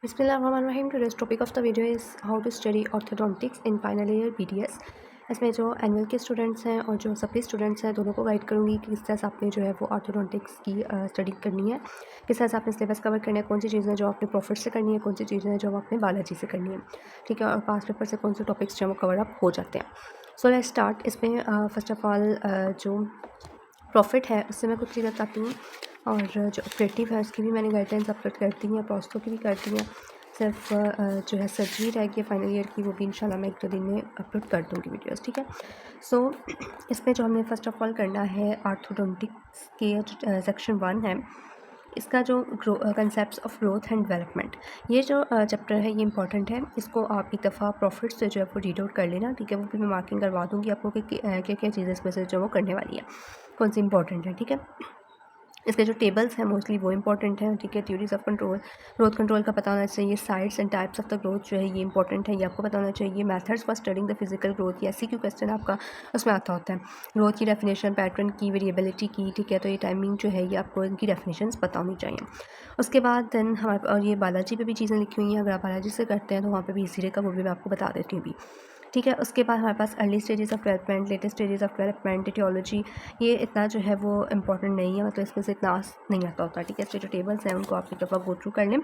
Bismillahirrahmanirrahim. Today's topic of the video is how to study orthodontics in final year BDS. इसमें जो annual के students हैं और जो सप्ली स्टूडेंट्स हैं दोनों को गाइड करूँगी कि किस तरह से आपने जो है वो ऑर्थोडोंटिक्स की स्टडी करनी है, किस तरह से आपने सिलेबस कवर करना है, कौन सी चीज़ें जो आपने प्रॉफिट से करनी है, कौन सी चीज़ें जो आपने बायोलॉजी से करनी है, ठीक है, और पास पेपर से कौन से टॉपिक्स जो है वो कवर अप हो जाते हैं। So let's start. इसमें फर्स्ट ऑफ ऑल जो प्रॉफिट है उससे मैं कुछ चीज़ें बताती हूँ, और जो ऑपरेटिव है उसकी भी मैंने गाइडलाइंस अपलोड कर दी हैं, प्रोस्टो की भी कर दी हैं। सिर्फ जो है सर्जरी रहेगी फाइनल ईयर की, वो भी इंशाल्लाह मैं 1-2 दिन में अपलोड कर दूँगी वीडियोस, ठीक है। सो इसमें जो हमने फ़र्स्ट ऑफ ऑल करना है ऑर्थोडोंटिक्स के जो सेक्शन 1 है, इसका जो concepts of growth and development, ये जो चैप्टर है ये इंपॉर्टेंट है। इसको आप एक दफ़ा प्रॉफिट से जो है वो रीड आउट कर लेना, ठीक है। वो भी मैं मार्किंग करवा दूँगी आपको कि क्या क्या चीज़ें इसमें से जो वो करने वाली है, कौन सी इंपॉर्टेंट है, ठीक है। इसके जो टेबल्स हैं मोस्टली वो इंपॉर्टेंट हैं, ठीक है। Theories of control, growth control का पता होना चाहिए। Sides and types of the growth जो है ये इंपॉर्टेंट है, ये आपको पता होना चाहिए। Methods for studying the physical growth, ये SCQ क्वेश्चन आपका उसमें आता होता है। ग्रोथ की डेफिनेशन, पैटर्न की, वेरिएबिलिटी की, ठीक है। तो ये टाइमिंग जो है ये आपको इनकी डेफिनेशंस पता होनी चाहिए। उसके बाद देन हमारे और ये बायोलॉजी पे भी चीज़ें लिखी हुई हैं, अगर आप बायोलॉजी से करते हैं तो वहाँ पे भी इसी का वो भी मैं आपको बता देती हूँ अभी, ठीक है। उसके बाद हमारे पास early stages of development, latest stages of development, टियोलॉजी, ये इतना जो है वो इंपॉर्टेंट नहीं है, मतलब इसमें से इतना नहीं आता होता, ठीक है। इसके जो टेबल्स हैं उनको आप एक दफ़ा गो थ्रू कर लें,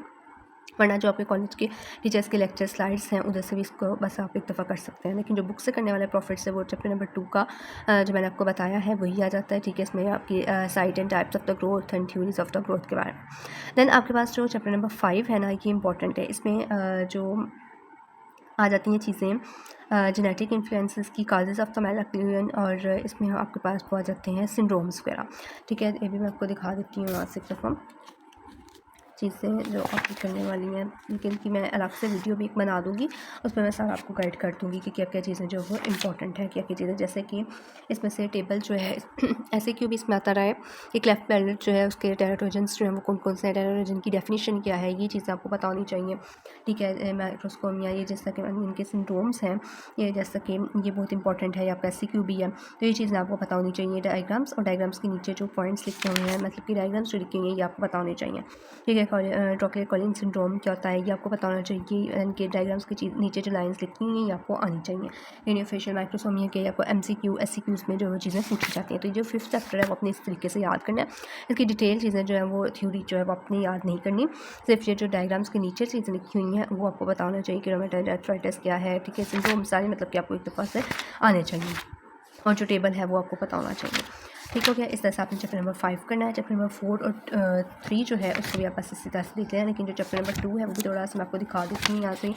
वरना जो आपके कॉलेज के टीचर्स के लेक्चर स्लाइड्स हैं उधर से भी इसको बस आप एक दफ़ा कर सकते हैं। लेकिन जो बुक से करने वाले प्रॉफिट से वो चैप्टर नंबर 2 का जो मैंने आपको बताया है वही आ जाता है, ठीक है। इसमें आपकी site and types of the growth and theories of the growth के बारे में। देन आपके पास जो चैप्टर नंबर 5 है ना, ये इंपॉर्टेंट है। इसमें जो आ जाती हैं चीज़ें जेनेटिक इन्फ्लुएंसेस की, काजेज़ ऑफ द मैलाक्यूलियन, और इसमें आपके पास वो आ जाते हैं सिंड्रोम्स वगैरह, ठीक है। ये भी मैं आपको दिखा देती हूँ यहाँ से एक दफ़ा चीज़ें जो आपकी करने वाली हैं, लेकिन कि मैं अलग से वीडियो भी एक बना दूँगी, उसमें मैं सारा आपको गाइड कर दूँगी कि क्या क्या चीज़ें जो वो इंपॉर्टेंट है, क्या क्या चीज़ें, जैसे कि इसमें से टेबल जो है ऐसे क्यों भी इसमें आता रहा है कि क्लेफ्ट पैलेट जो है उसके टेराटोजन्स जो है वो कौन कौन से हैं, टेराटोजन की डेफिनेशन क्या है, ये चीज़ें आपको पता होनी चाहिए, ठीक है। माइक्रोस्कोमिया, ये जैसा कि इनके सिंड्रोम्स हैं, ये जैसा कि ये बहुत इंपॉर्टेंट है, आपका SCQ भी है, तो ये चीज़ें आपको पता होनी चाहिए। डायग्राम्स और डायग्राम्स के नीचे जो पॉइंट्स लिखे हुए हैं, मतलब कि डायग्राम्स जो लिखे हुए हैं ये आपको पता होने चाहिए, ठीक है। ट्रॉकलेट कॉलिन सिंड्रोम क्या होता है ये आपको पता होना चाहिए। इनके डायग्राम्स के नीचे जो लाइंस लिखी हुई हैं ये आपको आनी चाहिए। क्रेनियोफेशियल माइक्रोसोमिया के आपको MCQ SCQs में जो चीज़ें पूछी जाती हैं, तो ये जो 5th चैप्टर है वो अपने इस तरीके से याद करना है। इसकी डिटेल चीज़ें जो है वो थ्योरी जो है वो अपनी याद नहीं करनी, सिर्फ ये जो डायग्राम्स के नीचे चीज़ें लिखी हुई हैं वो आपको पता होना चाहिए कि रोमेटॉइड आर्थराइटिस क्या है, ठीक है। सिंड्रोम सारे मतलब कि आपको एक दफ़ा से आने चाहिए, और जो टेबल है वो आपको पता होना चाहिए, ठीक हो गया। इस तरह से आपने चैप्टर नंबर 5 करना है। चैप्टर नंबर 4 और 3 जो है उसको भी आप बस इसी तरह से देख लें, लेकिन जो चैप्टर नंबर 2 है वो भी थोड़ा सा मैं आपको दिखा देती हूँ यहाँ से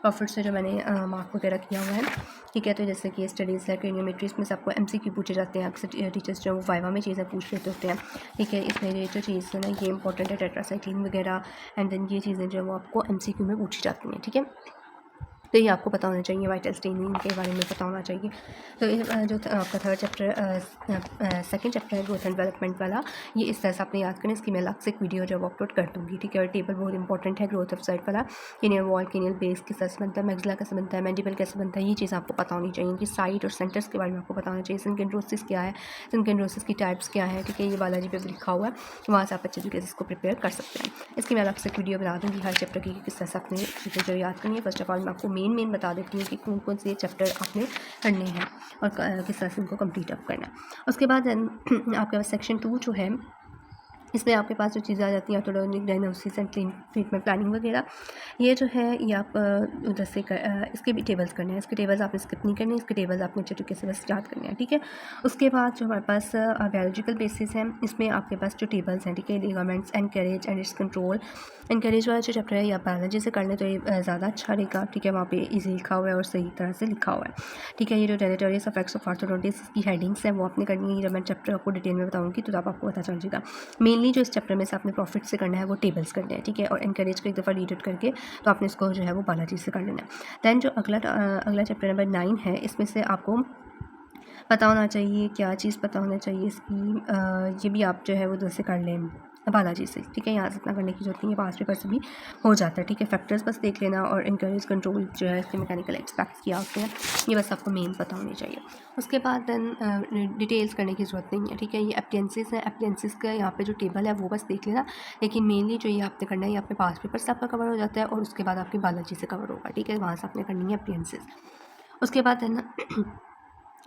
प्रॉफिट से जो मैंने मार्क वगैरह किया हुआ है, ठीक है। तो जैसे कि स्टडीज़ है, क्रेनियोमेट्री, इसमें से आपको MCQ पूछे जाते हैं, अक्सर टीचर्स जो है वो वाइवा में चीज़ें पूछ लेते होते हैं, ठीक है। इसमें ये जो चीज़ है ना ये इंपॉर्टेंट है, टेट्रासाइक्लिन वगैरह, एंड देन ये चीज़ें जो है वो आपको MCQ में पूछी जाती हैं, ठीक है। तो ये आपको पता होना चाहिए, वाइटल स्टेनिंग के बारे में पता होना चाहिए। तो जो आपका थर्ड चैप्टर सेकंड चैप्टर है ग्रोथ एंड डेवलपमेंट वाला, ये इस तरह से आपने याद करना। इसकी मैं अलग से एक वीडियो जो अपलोड कर दूँगी, ठीक है। और टेबल बहुत इंपॉर्टेंट है ग्रोथ ऑफ साइड वाला, केनियल वॉल, केनियल बेस किस तरह से बनता है, मैक्सिला कैसे बनता है, मैंडिबल कैसे बनता है, ये चीज़ आपको पता होनी चाहिए। इनकी साइड और सेंटर्स के बारे में आपको पता होना चाहिए। सिनकेंड्रोसिस क्या है, सिनकेंड्रोसिस की टाइप्स क्या है, ठीक है। ये बायोलॉजी पे लिखा हुआ है, वहाँ से आप अच्छे तरीके से इसको प्रिपेयर कर सकते हैं। इसकी मैं अलग से एक वीडियो बना दूँगी हर चैप्टर की, किस तरह से आपने चीज़ें जो याद करनी है। फर्स्ट ऑफ ऑल मैं आपको मेन बता देती हूँ कि कौन कौन से चैप्टर आपने करने हैं और किस तरह से उनको कंप्लीट अप करना है। उसके बाद आपके पास सेक्शन 2 जो है, इसमें आपके पास जो चीज़ें आ जाती हैं orthodontic diagnosis and treatment planning वगैरह, ये जो है ये आप उधर से इसके भी टेबल्स करने हैं। इसके टेबल्स आपने स्किप नहीं करने, इसके टेबल्स आपने अच्छे तरीके से बस याद करने हैं, ठीक है। उसके बाद जो हमारे पास बायोलॉजिकल बेसिस है, इसमें आपके पास जो टेबल्स हैं, ठीक है, ligaments, encourage and it's control. Encourage वाला जो चैप्टर है या बायोलॉजी से कर लें तो ये ज़्यादा अच्छा रहेगा, ठीक है। वहाँ पे इजी लिखा हुआ है और सही तरह से लिखा हुआ है, ठीक है। ये जो टेरिटोरियस इफेक्ट्स ऑफ ऑर्थोडोंटिक्स की हेडिंग्स हैं वो आपने करनी है। जब मैं चैप्टर आपको डिटेल में बताऊँगी तो आपको पता चल जाएगा। मेनली जो इस चैप्टर में से आपने प्रॉफिट से करना है वो टेबल्स करने हैं, ठीक है। और एनकरेज को एक दफ़ा रीड आउट करके तो आपने इसको जो है वो बायोलॉजी से कर लेना है। दैन जो अगला चैप्टर नंबर 9 है, इसमें से आपको पता होना चाहिए क्या चीज़ पता होना चाहिए इसकी, ये भी आप जो है वो उधर से कर लें, बालाजी से, ठीक है। यहाँ से इतना करने की जरूरत नहीं है, पास पेपर से भी हो जाता है, ठीक है। फैक्टर्स बस देख लेना और इनकरेज कंट्रोल जो है इसके मैकेनिकल एक्सपेक्ट किया होते हैं, ये बस आपको मेन पता होनी चाहिए। उसके बाद देन डिटेल्स करने की ज़रूरत नहीं है, ठीक है। ये एप्लियंसेस है, एप्लियंसेस का यहाँ पे जो टेबल है वो बस देख लेना, लेकिन मेनली जो ये आपने करना है ये अपने पास पेपर से आपका कवर हो जाता है और उसके बाद आपके बालाजी से कवर होगा, ठीक है। वहाँ से आपने करनी है एप्लियंसेस। उसके बाद है ना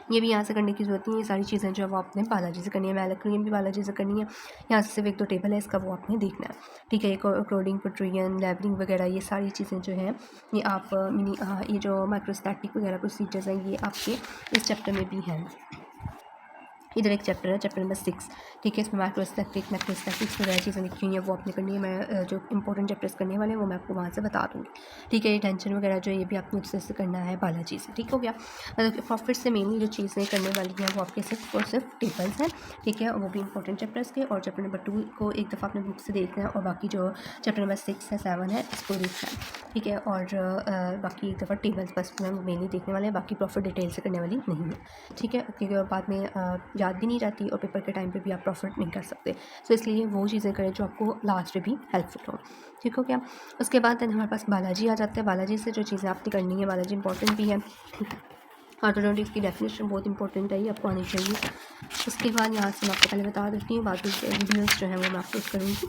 ये भी यहाँ से करने की ज़रूरत नहीं है, ये सारी चीज़ें जो है वो आपने बालाजी से करनी है। मैलेक्रियन भी बालाजी से करनी है। यहाँ से सिर्फ एक दो टेबल है इसका, वो आपने देखना है, ठीक है। कोडिंग, प्रोट्रियन, लेबलिंग वगैरह ये सारी चीज़ें जो हैं ये आप ये जो माइक्रोस्टैटिक वगैरह प्रोसीजर्स हैं ये आपके इस चैप्टर में भी हैं। इधर एक चैप्टर है, चैप्टर नंबर 6, ठीक है। इसमें मैक्रोस्टैटिक्स वगैरह चीज़ें लिखी हुई हैं, वो आपने करनी है। मैं जो इंपॉर्टेंट चैप्टर्स करने वाले हैं वो मैं आपको वहाँ से बता दूँगी, ठीक है। ये टेंशन वगैरह जो है ये भी आपने उससे से करना है बालाजी से, ठीक हो गया। मतलब प्रॉफिट से मेनली जो चीज़ें करने वाली हैं वो आपके सिर्फ और सिर्फ टेबल्स हैं, ठीक है। वो भी इंपॉर्टेंट चैप्टर्स के, और चैप्टर नंबर 2 को एक दफ़ा अपने बुक से देखना है, और बाकी जो चैप्टर नंबर 6 है 7 है इसको देखना है, ठीक है। और बाकी एक दफ़ा टेबल्स बस हम मेनली देखने वाले हैं, बाकी प्रॉफिट डिटेल से करने वाली नहीं है, ठीक है। क्योंकि बाद में याद भी नहीं रहती और पेपर के टाइम पे भी आप प्रॉफिट नहीं कर सकते, तो इसलिए वो चीज़ें करें जो आपको लास्ट में भी हेल्पफुल हो, ठीक हो गया। उसके बाद हमारे पास बालाजी आ जाता है। बालाजी से जो चीज़ें आपने करनी है, बालाजी इंपॉर्टेंट भी है। ऑर्थोडोंटिक्स की डेफिनेशन बहुत इंपॉर्टेंट है, ये आपको आनी चाहिए। उसके बाद यहाँ से मैं आपको पहले बता देती हूँ, बाकी वीडियोज़ जो है वो मैं आपको करूँगी।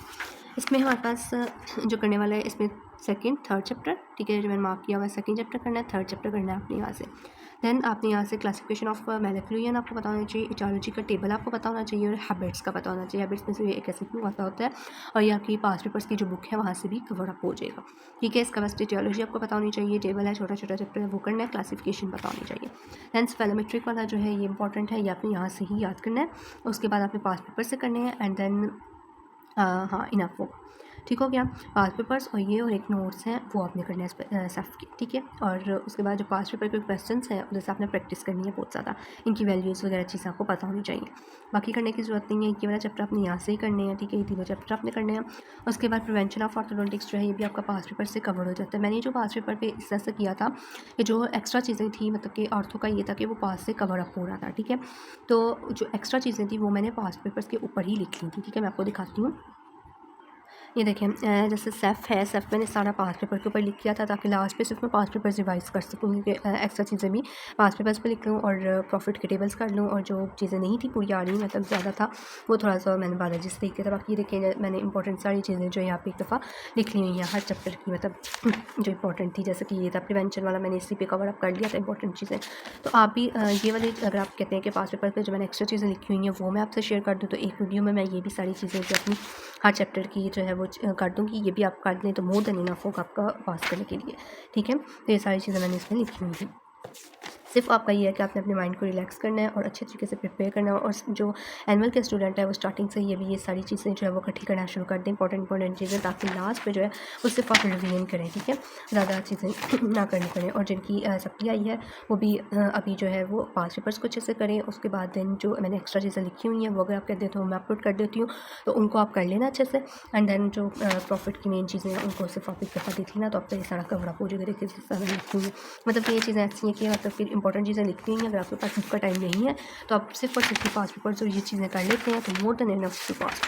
इसमें हमारे पास जो करने वाला है इसमें सेकंड थर्ड चैप्टर, ठीक है। जो मैंने मार्क किया हुआ है सेकंड चैप्टर करना है, थर्ड चैप्टर करना है आपने यहाँ से। देन आपने यहाँ से क्लासिफिकेशन ऑफ मैलेक्रियन आपको पता होना चाहिए, इटालॉजी का टेबल आपको पता होना चाहिए, और हैबिट्स का पता होना चाहिए। हैबिट्स में से एक ऐसे क्यों आता होता है, और ये आपकी पास पेपर्स की जो बुक है वहाँ से भी कवर अप हो जाएगा, ठीक है। इसका बस इटालॉजी आपको पता होनी चाहिए, टेबल है, छोटा छोटा चैप्टर है वो करना है, क्लासिफिकेशन पता होनी चाहिए। देन स्पेलोमेट्रिक वाला जो है ये इंपॉर्टेंट है, ये आपने यहाँ से ही याद करना है। उसके बाद आपने पास पेपर से करने हैं, एंड देन हाँ इनफ होगा, ठीक हो गया। पास पेपर्स और ये और एक नोट्स हैं वो आपने करना है सेफ की, ठीक है। और उसके बाद जो पास पेपर के क्वेश्चंस हैं जैसे आपने प्रैक्टिस करनी है बहुत ज़्यादा, इनकी वैल्यूज़ वगैरह चीज़ें आपको पता होनी चाहिए। बाकी करने की ज़रूरत नहीं है, ये वाला चैप्टर आपने यहाँ से ही करने हैं, ठीक है। ये तीनों चैप्टर आपने करने हैं। उसके बाद प्रिवेंशन ऑफ ऑर्थोडोंटिक्स जो है ये भी आपका पास पेपर से कवर हो जाता है। मैंने जो पास पेपर पर इस तरह से किया था कि जो एक्स्ट्रा चीज़ें थी, मतलब कि ऑर्थो का ये था कि वो पास से कवर अप हो रहा था, ठीक है। तो जो एक्स्ट्रा चीज़ें थी वो मैंने पास पेपर्स के ऊपर ही लिख ली थी, ठीक है। मैं आपको दिखाती हूँ, ये देखें जैसे सेफ़ है, सेफ़ मैंने सारा पास पेपर के ऊपर लिख किया था ताकि लास्ट पे सिर्फ मैं पास पेपर रिवाइज़ कर सकूँ, क्योंकि एक्स्ट्रा चीज़ें भी पास पेपर्स पे लिख लूँ और प्रॉफिट के टेबल्स कर लूँ, और जो चीज़ें नहीं थी पूरी आ रही मतलब ज़्यादा था वो थोड़ा सा मैंने बालाजी से देख लिया था। बाकी देखिए मैंने इंपॉर्टेंट सारी चीज़ें जो यहाँ पे एक दफ़ा लिख ली हुई हैं हर चैप्टर की, मतलब जो इंपॉर्टेंट थी, जैसे कि ये था प्रिवेंशन वाला मैंने इसी पे कवर अप कर लिया था इंपॉर्टेंट चीज़ें। तो आप भी ये वाली अगर आप कहते हैं कि पास पेपर पर जो मैंने एक्स्ट्रा चीज़ें लिखी हुई हैं वो मैं आपसे शेयर कर दूँ, तो एक वीडियो में मैं ये भी सारी चीज़ें जो अपनी हर चैप्टर की जो है वो कर दूँगी, ये भी आप कर लें तो मोर देन इनफ होगा आपका पास करने के लिए, ठीक है। तो ये सारी चीज़ें मैंने इसमें लिखी हुई थी। सिर्फ आपका ये है कि आपने अपने माइंड को रिलैक्स करना है और अच्छे तरीके से प्रिपेयर करना है, और जो एनुअल के स्टूडेंट है वो स्टार्टिंग से ये भी ये सारी चीज़ें जो है वो इकट्ठी करना शुरू कर दें, इंपॉर्टेंट चीज़ें, ताकि लास्ट पे जो है वो सिर्फ आप रिवीजन करें, ठीक है। ज़्यादा चीज़ें ना करनी पड़े, और जिनकी सप्ली आई है वो भी अभी जो है वो पास पेपर्स को अच्छे से करें। उसके बाद देन जो मैंने एक्स्ट्रा चीज़ें लिखी हुई हैं वो अगर आप कहते हैं तो मैं अपलोड कर देती हूँ, तो उनको आप कर लेना अच्छे से। एंड देन जो प्रॉफिट की मेन चीज़ें हैं उनको सिर्फ आप एक दफ़ा देख लेना, तो आपका ये सारा कवर अप हो जाएगा। देखिए सारा लिखी हुई है, मतलब ये चीज़ें ऐसी हैं कि मतलब फिर इंपॉर्टेंट चीज़ें लिखती हैं। अगर आपके पास बुक का टाइम नहीं है तो आप सिर्फ और सिर्फ पास पेपर जो ये चीज़ें कर लेते हैं तो मोर देन इनफ टू पास,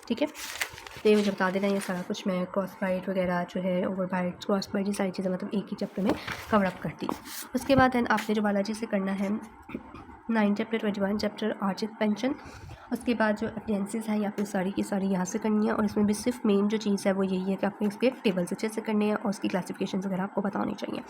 ठीक है। तो ये मुझे बता देना, ये सारा कुछ मैं क्रॉस बाइट वगैरह जो है ओवर बाइट क्रॉस बाइट ये सारी चीज़ें मतलब एक ही चैप्टर में कवर अप करती है। उसके बाद देन आपने जो बालाजी से करना है 9 चैप्टर 21 चैप्टर आर्च एक्सपेंशन। उसके बाद जो अप्लायंसेस है ये आपने सारी की सारी यहाँ से करनी है, और इसमें भी सिर्फ मेन जो चीज़ है वो यही है कि आपने इसके टेबल्स अच्छे से करने हैं और उसकी क्लासिफिकेशन वगैरह आपको पता होनी चाहिए।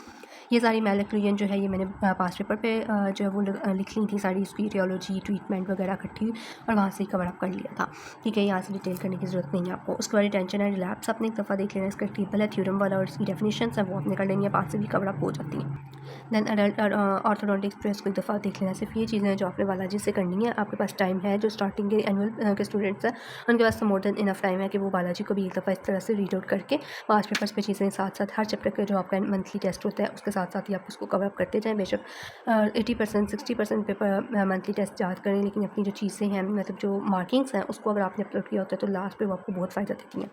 ये सारी मैलेक्रियन जो है ये मैंने पास पेपर पे जो है वो लिख ली थी सारी, इसकी टियोलॉजी ट्रीटमेंट वगैरह इकट्ठी और वहाँ से ही कवर अप कर लिया था, ठीक है। यहाँ से डिटेल करने की ज़रूरत नहीं है आपको। उसके बाद टेंशन है रिलैप्स आपने एक दफ़ा देख लेना, इसका टेबल है थ्योरम वाला और इसकी डेफिनेशन है वो आपने कर लेनी है, पास से भी कवर अप हो जाती हैं। देन अडल्ट ऑर्थोडोंटिक्स पे उसको एक दफ़ा देख लेना। सिर्फ ये चीज़ें जो आपने बालाजी से करनी है, आपके पास टाइम है, जो स्टार्टिंग के एनुअल के स्टूडेंट्स हैं उनके पास तो मोर देन इनफ टाइम है कि वो बालाजी को भी एक दफ़ा इस तरह से रीड आउट करके पास पेपर्स पे चीज़ें साथ साथ हर चैप्टर का जो आपका मंथली टेस्ट होता है उसके साथ साथ ही आप उसको कवर अप करते जाएँ। बेशक 80% 60% पेपर मंथली टेस्ट याद करें, लेकिन अपनी जो चीज़ें हैं मतलब जो मार्किंग्स हैं उसको अगर आपने अपलोड किया होता है तो लास्ट पे वो आपको बहुत फ़ायदा देती हैं,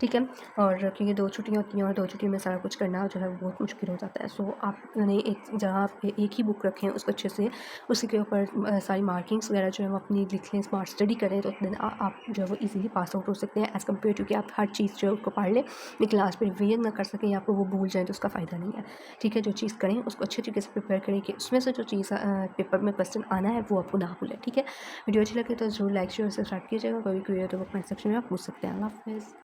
ठीक है। और क्योंकि 2 छुट्टियाँ होती हैं और 2 छुट्टियों में सारा कुछ करना जो है वो बहुत मुश्किल हो जाता है। सो आपने एक जगह पे एक ही बुक रखें, उसको अच्छे से उसी के ऊपर सारी मार्किंग्स वगैरह जो है वो अपनी लिख लें, स्मार्ट स्टडी करें, तो देन आप जो है वो ईज़िली पास आउट हो सकते हैं एज़ कम्पेयर टू कि आप हर चीज़ जो है उसको पढ़ लें लेकिन लास्ट में रिवीजन ना कर सकें या आपको वो भूल जाएँ तो उसका फ़ायदा नहीं है। ठीक है, जो चीज़ करें उसको अच्छे तरीके से प्रिपेयर करें कि उसमें से जो चीज़ पेपर में क्वेश्चन आना है वो आपको ना भूलें। ठीक है, वीडियो अच्छी लगे तो ज़रूर लाइक शेयर और सब्सक्राइब कीजिएगा। कोई भी क्वेरी हो तो वो कमेंट सेक्शन में आप पूछ सकते हैं। अल्लाह हाफ़िज़।